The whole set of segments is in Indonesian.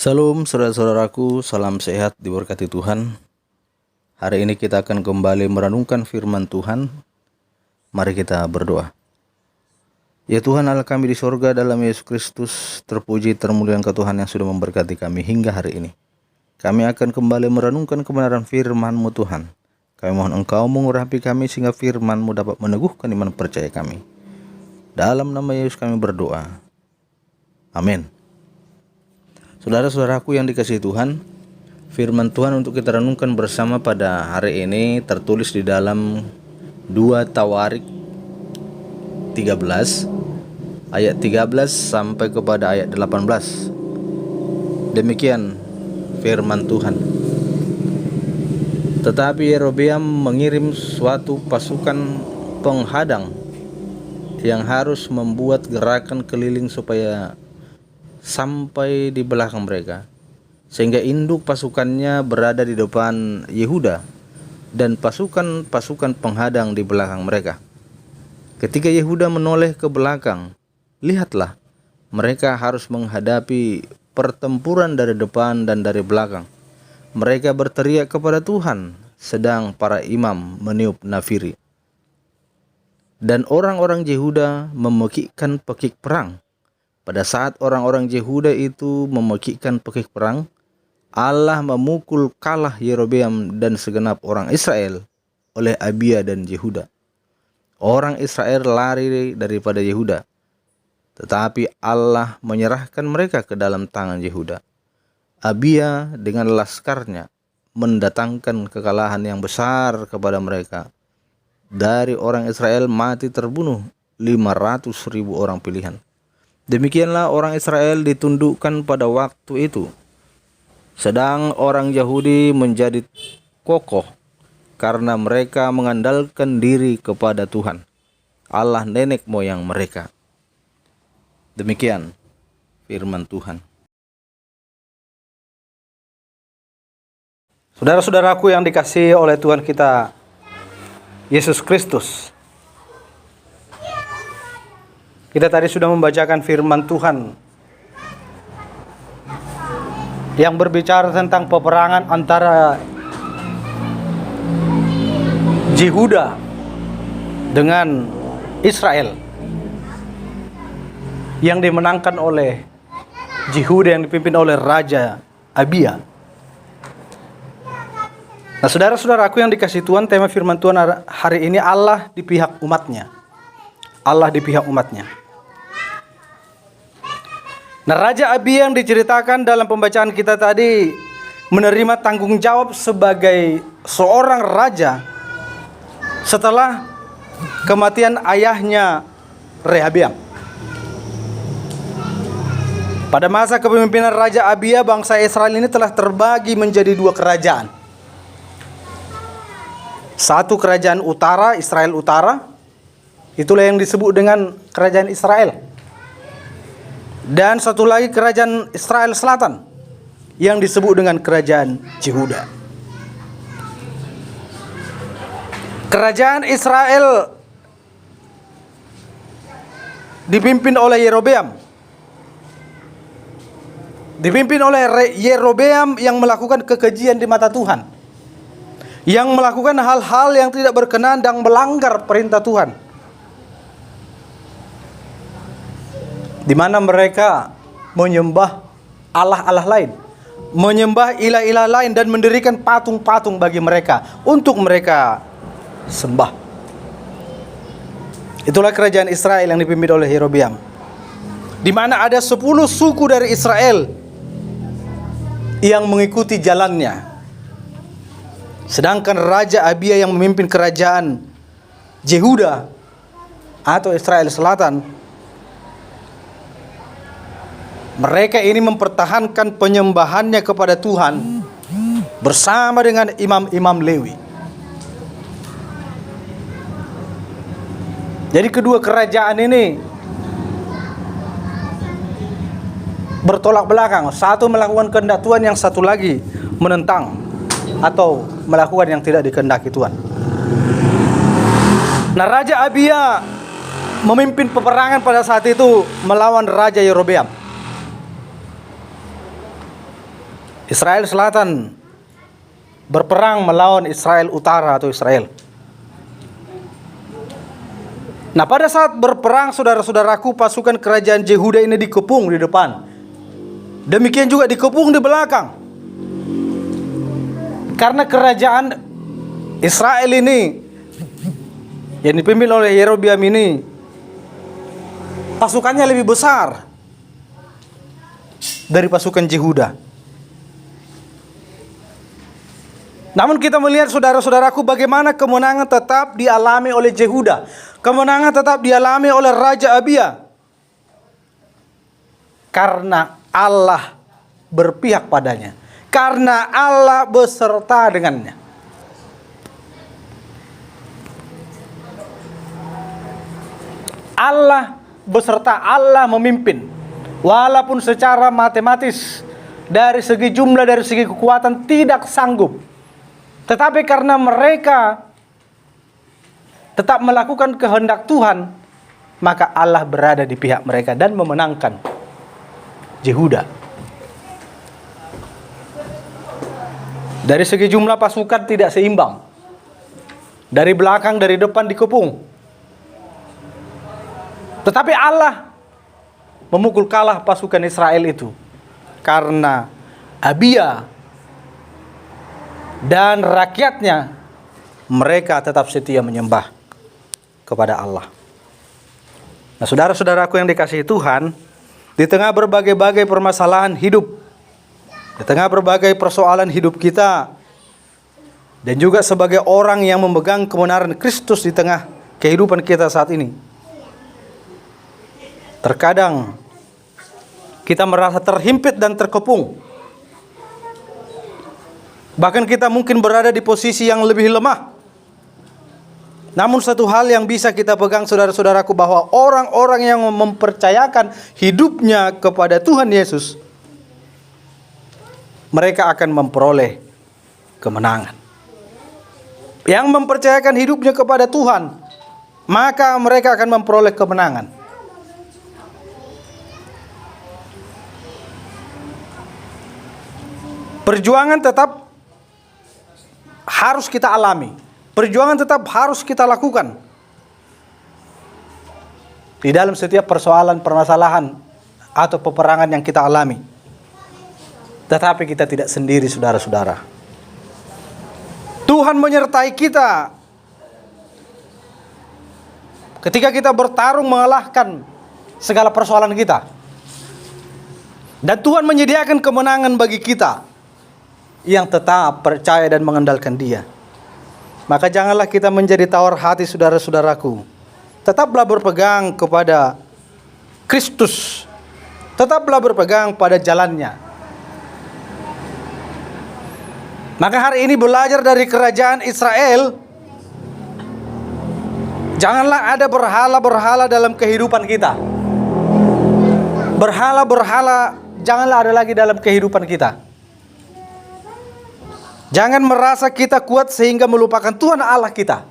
Salam saudara-saudaraku, salam sehat diberkati Tuhan. Hari ini kita akan kembali merenungkan firman Tuhan. Mari kita berdoa. Ya Tuhan Allah kami di sorga, dalam Yesus Kristus, terpuji termulia Engkau Tuhan yang sudah memberkati kami hingga hari ini. Kami akan kembali merenungkan kebenaran firman-Mu Tuhan. Kami mohon Engkau mengurapi kami sehingga firman-Mu dapat meneguhkan iman percaya kami. Dalam nama Yesus kami berdoa. Amin. Saudara-saudaraku yang dikasihi Tuhan, firman Tuhan untuk kita renungkan bersama pada hari ini tertulis di dalam 2 Tawarik 13 ayat 13 sampai kepada ayat 18. Demikian firman Tuhan. Tetapi Yerobeam mengirim suatu pasukan penghadang yang harus membuat gerakan keliling supaya sampai di belakang mereka, sehingga induk pasukannya berada di depan Yehuda dan pasukan-pasukan penghadang di belakang mereka. Ketika Yehuda menoleh ke belakang, lihatlah, mereka harus menghadapi pertempuran dari depan dan dari belakang. Mereka berteriak kepada Tuhan, sedang para imam meniup nafiri. Dan orang-orang Yehuda memekikkan pekik perang. Pada saat orang-orang Yehuda itu memekikkan pekik perang, Allah memukul kalah Yerobeam dan segenap orang Israel oleh Abia dan Yehuda. Orang Israel lari daripada Yehuda, tetapi Allah menyerahkan mereka ke dalam tangan Yehuda. Abia dengan laskarnya mendatangkan kekalahan yang besar kepada mereka. Dari orang Israel mati terbunuh 500.000 orang pilihan. Demikianlah orang Israel ditundukkan pada waktu itu. Sedang orang Yahudi menjadi kokoh karena mereka mengandalkan diri kepada Tuhan, Allah nenek moyang mereka. Demikian firman Tuhan. Saudara-saudaraku yang dikasihi oleh Tuhan kita Yesus Kristus, kita tadi sudah membacakan firman Tuhan yang berbicara tentang peperangan antara Yehuda dengan Israel yang dimenangkan oleh Yehuda yang dipimpin oleh Raja Abia. Nah, saudara-saudaraku yang dikasihi Tuhan, tema firman Tuhan hari ini Allah di pihak umatnya. Allah di pihak umatnya. Nah, Raja Abia yang diceritakan dalam pembacaan kita tadi menerima tanggung jawab sebagai seorang raja setelah kematian ayahnya Rehabeam. Pada masa kepemimpinan Raja Abia, bangsa Israel ini telah terbagi menjadi 2 kerajaan. Satu kerajaan utara, Israel Utara, itulah yang disebut dengan kerajaan Israel. Dan satu lagi kerajaan Israel Selatan yang disebut dengan kerajaan Yehuda. Kerajaan Israel dipimpin oleh Yerobeam. Dipimpin oleh Yerobeam yang melakukan kekejian di mata Tuhan, yang melakukan hal-hal yang tidak berkenan dan melanggar perintah Tuhan, di mana mereka menyembah Allah-Allah lain, menyembah ilah-ilah lain dan mendirikan patung-patung bagi mereka untuk mereka sembah. Itulah kerajaan Israel yang dipimpin oleh Yerobeam, di mana ada 10 suku dari Israel yang mengikuti jalannya. Sedangkan Raja Abia yang memimpin kerajaan Yehuda atau Israel Selatan, mereka ini mempertahankan penyembahannya kepada Tuhan bersama dengan imam-imam Lewi. Jadi kedua kerajaan ini bertolak belakang. Satu melakukan kehendak Tuhan, yang satu lagi menentang atau melakukan yang tidak dikehendaki Tuhan. Nah, Raja Abia memimpin peperangan pada saat itu melawan Raja Yerobeam. Israel Selatan berperang melawan Israel Utara atau Israel. Nah, pada saat berperang, saudara-saudaraku, pasukan kerajaan Yehuda ini dikepung di depan. Demikian juga dikepung di belakang. Karena kerajaan Israel ini yang dipimpin oleh Yerobeam ini pasukannya lebih besar dari pasukan Yehuda. Namun kita melihat, saudara-saudaraku, bagaimana kemenangan tetap dialami oleh Yehuda. Kemenangan tetap dialami oleh Raja Abia. Karena Allah berpihak padanya. Karena Allah beserta dengannya. Allah beserta, Allah memimpin. Walaupun secara matematis, dari segi jumlah, dari segi kekuatan tidak sanggup. Tetapi karena mereka tetap melakukan kehendak Tuhan, maka Allah berada di pihak mereka dan memenangkan Yehuda. Dari segi jumlah pasukan tidak seimbang. Dari belakang, dari depan dikepung. Tetapi Allah memukul kalah pasukan Israel itu. Karena Abia dan rakyatnya, mereka tetap setia menyembah kepada Allah. Nah, saudara-saudaraku yang dikasihi Tuhan, di tengah berbagai-bagai permasalahan hidup, di tengah berbagai persoalan hidup kita, dan juga sebagai orang yang memegang kebenaran Kristus di tengah kehidupan kita saat ini, terkadang kita merasa terhimpit dan terkepung. Bahkan kita mungkin berada di posisi yang lebih lemah. Namun satu hal yang bisa kita pegang, saudara-saudaraku, bahwa orang-orang yang mempercayakan hidupnya kepada Tuhan Yesus, mereka akan memperoleh kemenangan. Yang mempercayakan hidupnya kepada Tuhan, maka mereka akan memperoleh kemenangan. Perjuangan tetap harus kita alami. Perjuangan tetap harus kita lakukan di dalam setiap persoalan, permasalahan atau peperangan yang kita alami. Tetapi kita tidak sendiri, saudara-saudara. Tuhan menyertai kita ketika kita bertarung mengalahkan segala persoalan kita. Dan Tuhan menyediakan kemenangan bagi kita yang tetap percaya dan mengandalkan Dia. Maka janganlah kita menjadi tawar hati, saudara-saudaraku. Tetaplah berpegang kepada Kristus. Tetaplah berpegang pada jalannya. Maka hari ini belajar dari kerajaan Israel. Janganlah ada berhala-berhala dalam kehidupan kita. Berhala-berhala janganlah ada lagi dalam kehidupan kita. Jangan merasa kita kuat sehingga melupakan Tuhan Allah kita.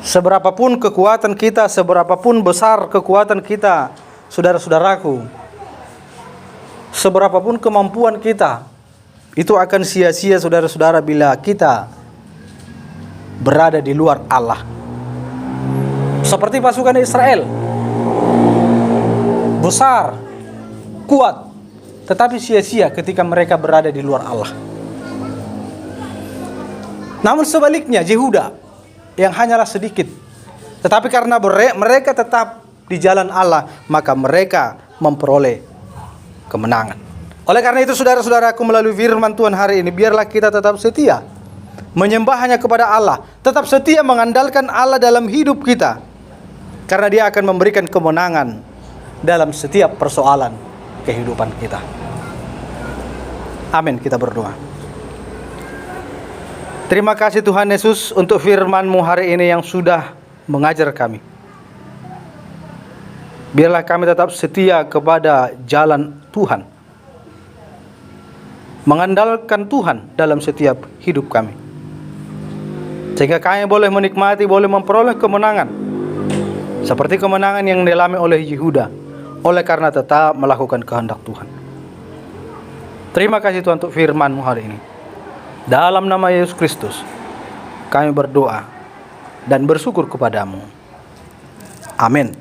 Seberapapun kekuatan kita, seberapapun besar kekuatan kita, saudara-saudaraku, seberapapun kemampuan kita, itu akan sia-sia, saudara-saudara, bila kita berada di luar Allah. Seperti pasukan Israel, besar, kuat, tetapi sia-sia ketika mereka berada di luar Allah. Namun sebaliknya, Yehuda yang hanyalah sedikit, tetapi karena mereka tetap di jalan Allah, maka mereka memperoleh kemenangan. Oleh karena itu, saudara-saudaraku, melalui firman Tuhan hari ini, biarlah kita tetap setia menyembah hanya kepada Allah, tetap setia mengandalkan Allah dalam hidup kita, karena Dia akan memberikan kemenangan dalam setiap persoalan kehidupan kita. Amin, kita berdoa. Terima kasih Tuhan Yesus untuk firman-Mu hari ini yang sudah mengajar kami. Biarlah kami tetap setia kepada jalan Tuhan, mengandalkan Tuhan dalam setiap hidup kami, sehingga kami boleh menikmati, boleh memperoleh kemenangan seperti kemenangan yang dialami oleh Yehuda. oleh karena tetap melakukan kehendak Tuhan. Terima kasih Tuhan untuk firman-Mu hari ini. Dalam nama Yesus Kristus, kami berdoa dan bersyukur kepadamu. Amin.